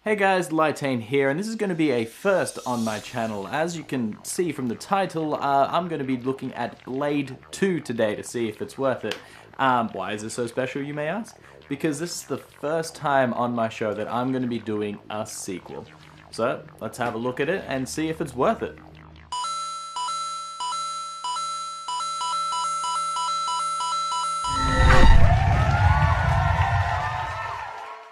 Hey guys, Lytane here, and this is going to be a first on my channel. As you can see from the title, I'm going to be looking at Blade 2 today to see if it's worth it. Why is this so special, you may ask? Because this is the first time on my show that I'm going to be doing a sequel. So, let's have a look at it and see if it's worth it.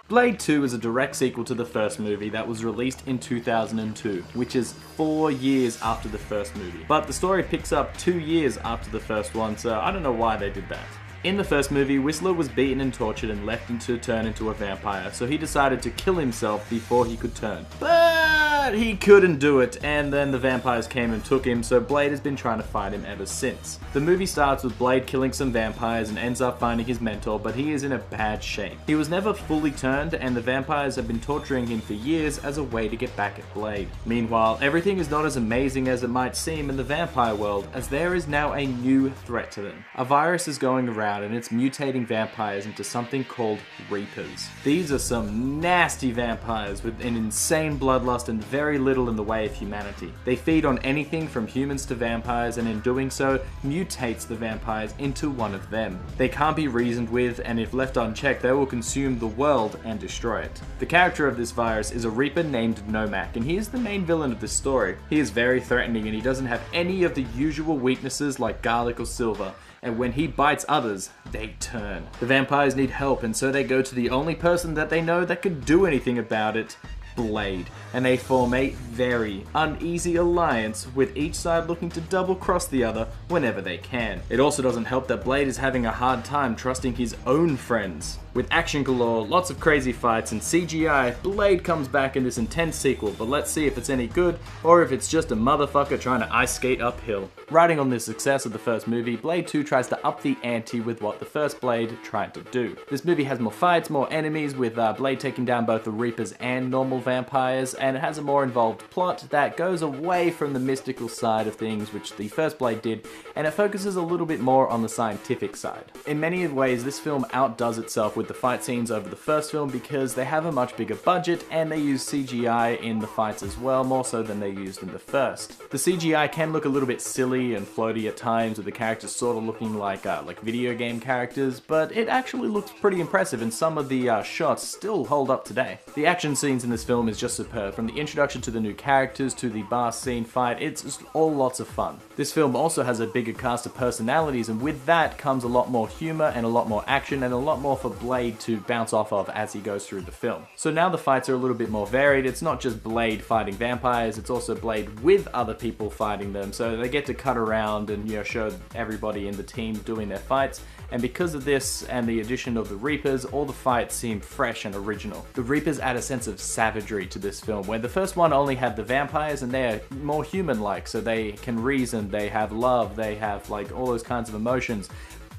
Blade 2 is a direct sequel to the first movie that was released in 2002, which is 4 years after the first movie. But the story picks up 2 years after the first one, so I don't know why they did that. In the first movie, Whistler was beaten and tortured and left to turn into a vampire, so he decided to kill himself before he could turn. But he couldn't do it, and then the vampires came and took him, so Blade has been trying to find him ever since. The movie starts with Blade killing some vampires and ends up finding his mentor, but he is in a bad shape. He was never fully turned, and the vampires have been torturing him for years as a way to get back at Blade. Meanwhile, everything is not as amazing as it might seem in the vampire world, as there is now a new threat to them. A virus is going around and it's mutating vampires into something called Reapers. These are some nasty vampires with an insane bloodlust and very little in the way of humanity. They feed on anything from humans to vampires, and in doing so, mutates the vampires into one of them. They can't be reasoned with, and if left unchecked, they will consume the world and destroy it. The character of this virus is a Reaper named Nomak, and he is the main villain of this story. He is very threatening and he doesn't have any of the usual weaknesses like garlic or silver, and when he bites others, they turn. The vampires need help, and so they go to the only person that they know that could do anything about it, Blade, and they form a very uneasy alliance, with each side looking to double-cross the other whenever they can. It also doesn't help that Blade is having a hard time trusting his own friends. With action galore, lots of crazy fights, and CGI, Blade comes back in this intense sequel, but let's see if it's any good, or if it's just a motherfucker trying to ice skate uphill. Riding on the success of the first movie, Blade 2 tries to up the ante with what the first Blade tried to do. This movie has more fights, more enemies, with Blade taking down both the Reapers and normal vampires, and it has a more involved plot that goes away from the mystical side of things, which the first Blade did, and it focuses a little bit more on the scientific side. In many ways, this film outdoes itself with the fight scenes over the first film because they have a much bigger budget and they use CGI in the fights as well, more so than they used in the first. The CGI can look a little bit silly and floaty at times, with the characters sort of looking like video game characters, but it actually looks pretty impressive, and some of the shots still hold up today. The action scenes in this film is just superb. From the introduction to the new characters to the bar scene fight, it's just all lots of fun. This film also has a bigger cast of personalities, and with that comes a lot more humor and a lot more action and a lot more for Blade to bounce off of as he goes through the film. So now the fights are a little bit more varied. It's not just Blade fighting vampires, it's also Blade with other people fighting them, so they get to cut around and show everybody in the team doing their fights. And because of this and the addition of the Reapers, all the fights seem fresh and original. The Reapers add a sense of savagery to this film, where the first one only had the vampires and they're more human-like, so they can reason, they have love, they have like all those kinds of emotions.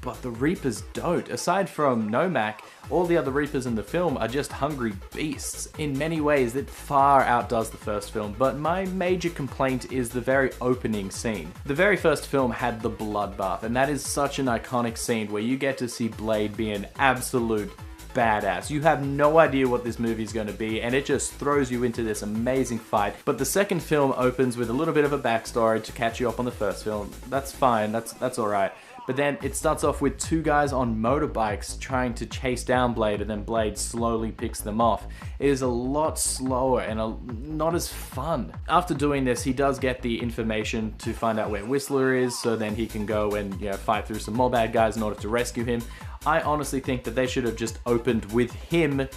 But the Reapers don't. Aside from Nomak, all the other Reapers in the film are just hungry beasts. In many ways, it far outdoes the first film, but my major complaint is the very opening scene. The very first film had the bloodbath, and that is such an iconic scene where you get to see Blade be an absolute badass. You have no idea what this movie is going to be, and it just throws you into this amazing fight. But the second film opens with a little bit of a backstory to catch you up on the first film. That's fine, that's alright. But then it starts off with two guys on motorbikes trying to chase down Blade, and then Blade slowly picks them off. It is a lot slower and not as fun. After doing this, he does get the information to find out where Whistler is, so then he can go and fight through some more bad guys in order to rescue him. I honestly think that they should have just opened with him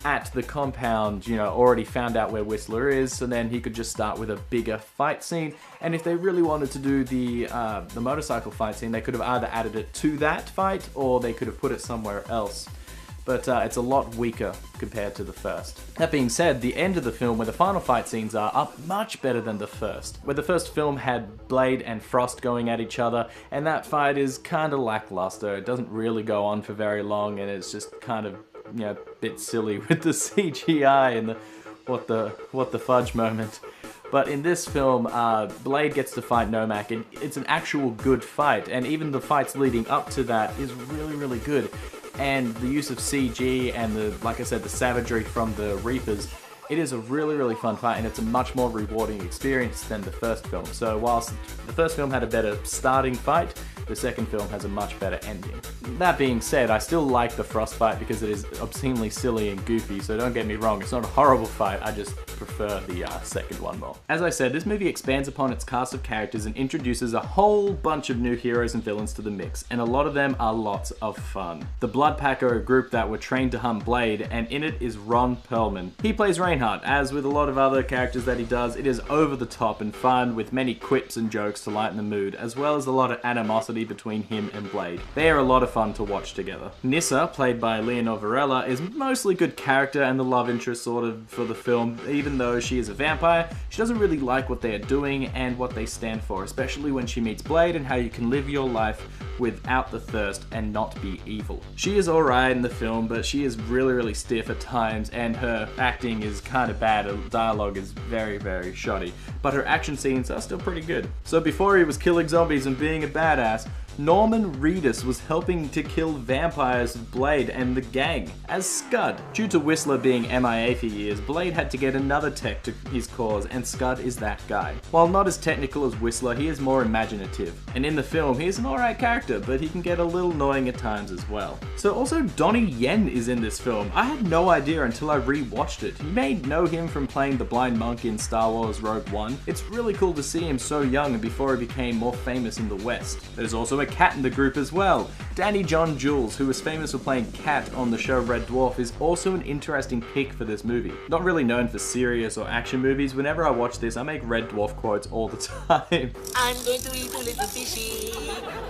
at the compound, already found out where Whistler is, so then he could just start with a bigger fight scene. And if they really wanted to do the motorcycle fight scene, they could have either added it to that fight, or they could have put it somewhere else. But it's a lot weaker compared to the first. That being said, the end of the film, where the final fight scenes are much better than the first. Where the first film had Blade and Frost going at each other, and that fight is kind of lackluster. It doesn't really go on for very long, and it's just kind of a bit silly with the CGI and the what the fudge moment. But in this film, Blade gets to fight Nomak, and it's an actual good fight, and even the fights leading up to that is really, really good. And the use of CG and like I said, the savagery from the Reapers It is a really fun fight, and it's a much more rewarding experience than the first film. So whilst the first film had a better starting fight, the second film has a much better ending. That being said, I still like the Frost fight because it is obscenely silly and goofy, so don't get me wrong, it's not a horrible fight, I just prefer the second one more. As I said, this movie expands upon its cast of characters and introduces a whole bunch of new heroes and villains to the mix, and a lot of them are lots of fun. The Blood Pack are a group that were trained to hunt Blade, and in it is Ron Perlman. He plays Reinhardt. As with a lot of other characters that he does, it is over the top and fun with many quips and jokes to lighten the mood, as well as a lot of animosity between him and Blade. They are a lot of fun to watch together. Nyssa, played by Leonor Varela, is mostly good character and the love interest sort of for the film. Even though she is a vampire, she doesn't really like what they are doing and what they stand for, especially when she meets Blade and how you can live your life without the thirst and not be evil. She is alright in the film, but she is really stiff at times, and her acting is kind of bad. Her dialogue is very shoddy, but her action scenes are still pretty good. So before he was killing zombies and being a badass, Norman Reedus was helping to kill vampires with Blade and the gang as Scud. Due to Whistler being MIA for years, Blade had to get another tech to his cause, and Scud is that guy. While not as technical as Whistler, he is more imaginative. And in the film, he is an alright character, but he can get a little annoying at times as well. So also Donnie Yen is in this film. I had no idea until I re-watched it. You may know him from playing the blind monk in Star Wars Rogue One. It's really cool to see him so young and before he became more famous in the West. There's also a cat in the group as well. Danny John Jules, who was famous for playing Cat on the show Red Dwarf, is also an interesting pick for this movie. Not really known for serious or action movies, whenever I watch this, I make Red Dwarf quotes all the time. I'm going to eat you little fishy.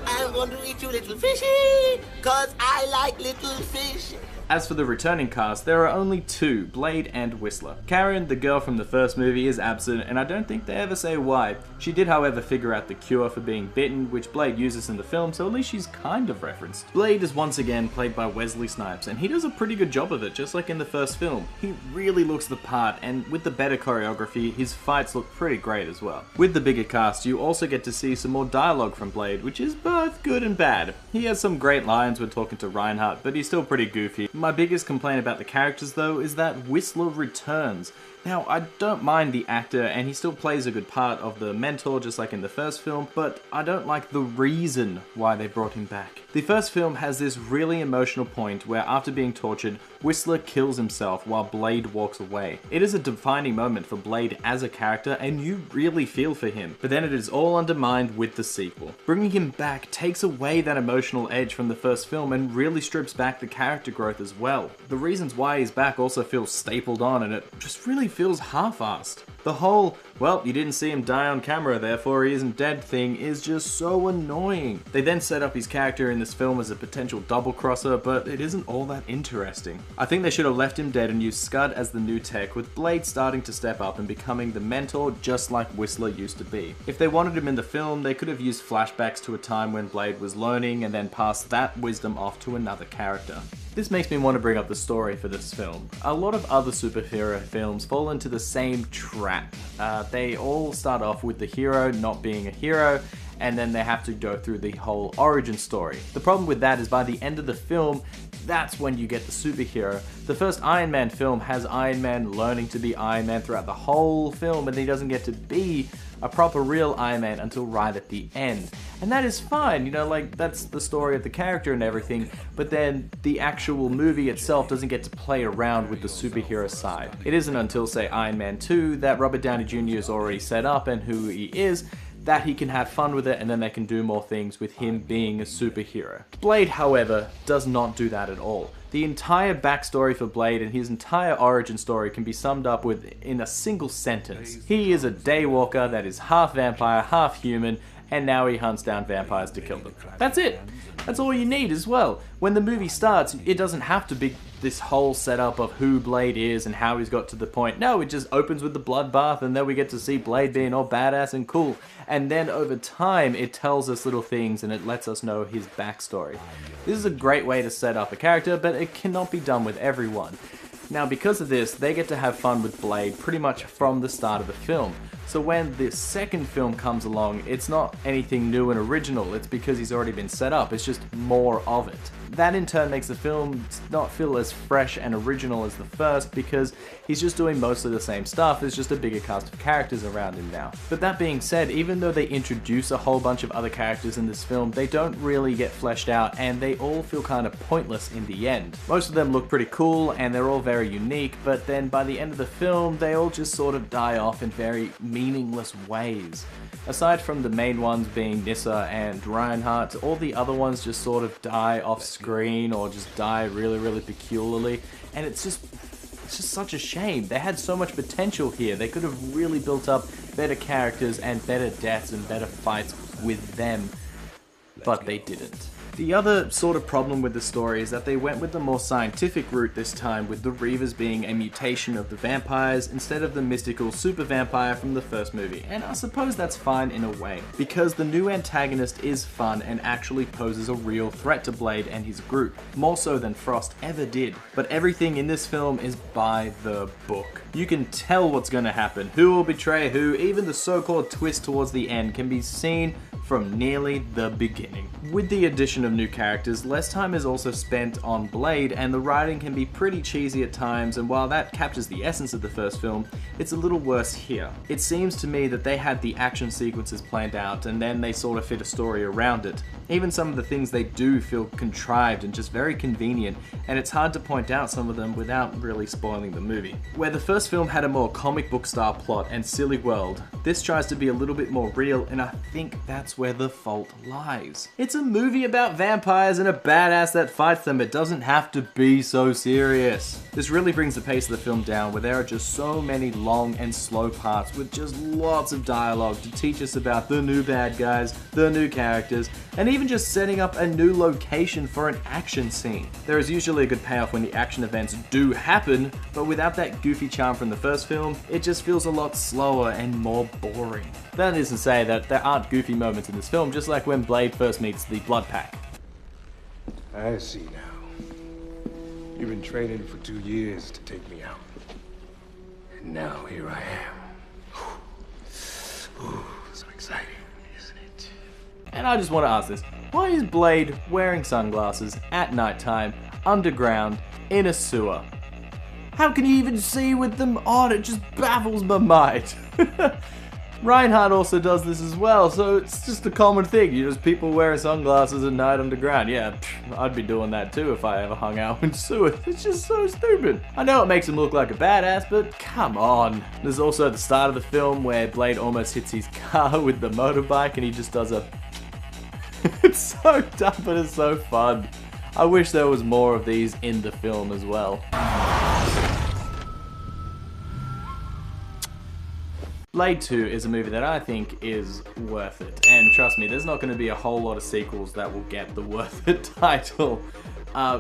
I'm going to eat you little fishy, cause I like little fish. As for the returning cast, there are only two, Blade and Whistler. Karen, the girl from the first movie, is absent, and I don't think they ever say why. She did, however, figure out the cure for being bitten, which Blade uses in the film, so at least she's kind of referenced. Blade is once again played by Wesley Snipes, and he does a pretty good job of it, just like in the first film. He really looks the part, and with the better choreography, his fights look pretty great as well. With the bigger cast, you also get to see some more dialogue from Blade, which is both good and bad. He has some great lines when talking to Reinhardt, but he's still pretty goofy. My biggest complaint about the characters though is that Whistler returns. Now, I don't mind the actor, and he still plays a good part of the mentor just like in the first film, but I don't like the reason why they brought him back. The first film has this really emotional point where after being tortured, Whistler kills himself while Blade walks away. It is a defining moment for Blade as a character, and you really feel for him, but then it is all undermined with the sequel. Bringing him back takes away that emotional edge from the first film and really strips back the character growth as well. The reasons why he's back also feel stapled on, and it just really feels half-assed. The whole, well, you didn't see him die on camera, therefore he isn't dead thing is just so annoying. They then set up his character in this film as a potential double-crosser, but it isn't all that interesting. I think they should have left him dead and used Scud as the new tech, with Blade starting to step up and becoming the mentor just like Whistler used to be. If they wanted him in the film, they could have used flashbacks to a time when Blade was learning and then passed that wisdom off to another character. This makes me want to bring up the story for this film. A lot of other superhero films fall into the same trap. They all start off with the hero not being a hero, and then they have to go through the whole origin story. The problem with that is by the end of the film, that's when you get the superhero. The first Iron Man film has Iron Man learning to be Iron Man throughout the whole film, and he doesn't get to be a proper real Iron Man until right at the end. And that is fine, you know, like that's the story of the character and everything, but then the actual movie itself doesn't get to play around with the superhero side. It isn't until, say, Iron Man 2 that Robert Downey Jr. is already set up and who he is, that he can have fun with it, and then they can do more things with him being a superhero. Blade, however, does not do that at all. The entire backstory for Blade and his entire origin story can be summed up in a single sentence. He is a daywalker that is half vampire, half human, and now he hunts down vampires to kill them. That's it. That's all you need as well. When the movie starts, it doesn't have to be this whole setup of who Blade is and how he's got to the point. No, it just opens with the bloodbath, and then we get to see Blade being all badass and cool. And then over time, it tells us little things and it lets us know his backstory. This is a great way to set up a character, but it cannot be done with everyone. Now, because of this, they get to have fun with Blade pretty much from the start of the film. So when the second film comes along, it's not anything new and original, it's because he's already been set up, it's just more of it. that in turn makes the film not feel as fresh and original as the first, because he's just doing mostly the same stuff, there's just a bigger cast of characters around him now. But that being said, even though they introduce a whole bunch of other characters in this film, they don't really get fleshed out, and they all feel kind of pointless in the end. Most of them look pretty cool, and they're all very unique, but then by the end of the film, they all just sort of die off in very meaningless ways. Aside from the main ones being Nyssa and Reinhardt, all the other ones just sort of die off screen or just die really peculiarly, and it's just such a shame. They had so much potential here. They could have really built up better characters and better deaths and better fights with them, but they didn't. The other sort of problem with the story is that they went with the more scientific route this time, with the Reavers being a mutation of the vampires instead of the mystical super vampire from the first movie, and I suppose that's fine in a way, because the new antagonist is fun and actually poses a real threat to Blade and his group, more so than Frost ever did. But everything in this film is by the book. You can tell what's gonna happen, who will betray who, even the so-called twist towards the end can be seen from nearly the beginning. With the addition of new characters, less time is also spent on Blade, and the writing can be pretty cheesy at times, and while that captures the essence of the first film, it's a little worse here. It seems to me that they had the action sequences planned out, and then they sort of fit a story around it. Even some of the things they do feel contrived and just very convenient, and it's hard to point out some of them without really spoiling the movie. Where the first film had a more comic book style plot and silly world, this tries to be a little bit more real, and I think that's where the fault lies. It's a movie about vampires and a badass that fights them. It doesn't have to be so serious. This really brings the pace of the film down, where there are just so many long and slow parts with just lots of dialogue to teach us about the new bad guys, the new characters, and even just setting up a new location for an action scene. There is usually a good payoff when the action events do happen, but without that goofy charm from the first film, it just feels a lot slower and more boring. That is to say that there aren't goofy moments in this film, just like when Blade first meets the Blood Pack. I see now. You've been training for 2 years to take me out. And now here I am. Ooh, so exciting, isn't it? And I just want to ask this. Why is Blade wearing sunglasses at nighttime, underground, in a sewer? How can you even see with them on? It just baffles my mind. Reinhardt also does this as well, so it's just a common thing. You just people wearing sunglasses at night underground. Yeah, I'd be doing that too if I ever hung out in sewers. It's just so stupid. I know it makes him look like a badass, but come on. There's also the start of the film where Blade almost hits his car with the motorbike and he just does a... It's so dumb, but it's so fun. I wish there was more of these in the film as well. Blade 2 is a movie that I think is worth it, and trust me, there's not going to be a whole lot of sequels that will get the worth it title.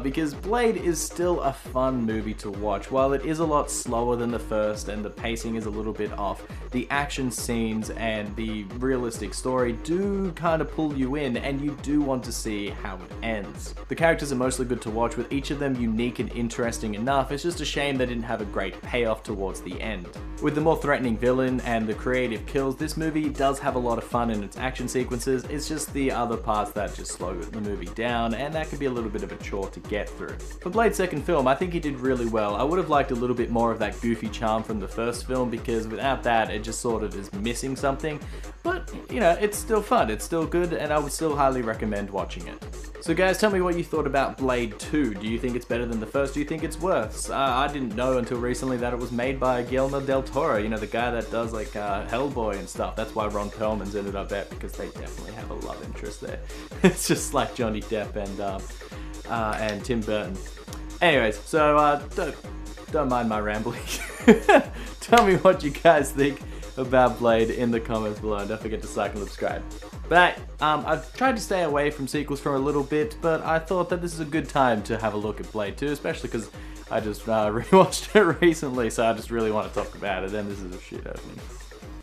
Because Blade is still a fun movie to watch. While it is a lot slower than the first and the pacing is a little bit off, the action scenes and the realistic story do kind of pull you in, and you do want to see how it ends. The characters are mostly good to watch, with each of them unique and interesting enough. It's just a shame they didn't have a great payoff towards the end. With the more threatening villain and the creative kills, this movie does have a lot of fun in its action sequences. It's just the other parts that just slow the movie down, and that can be a little bit of a chore to get through. For Blade's second film, I think he did really well. I would have liked a little bit more of that goofy charm from the first film, because without that, it just sort of is missing something. But, you know, it's still fun, it's still good, and I would still highly recommend watching it. So guys, tell me what you thought about Blade 2. Do you think it's better than the first? Do you think it's worse? I didn't know until recently that it was made by Guillermo del Toro, you know, the guy that does like Hellboy and stuff. That's why Ron Perlman's in it, I bet, because they definitely have a love interest there. It's just like Johnny Depp and Tim Burton. Anyways, so don't mind my rambling. Tell me what you guys think about Blade in the comments below, and don't forget to like and subscribe. But I've tried to stay away from sequels for a little bit, but I thought that this is a good time to have a look at Blade 2, especially because I just rewatched it recently, so I just really want to talk about it, and this is a shit opening.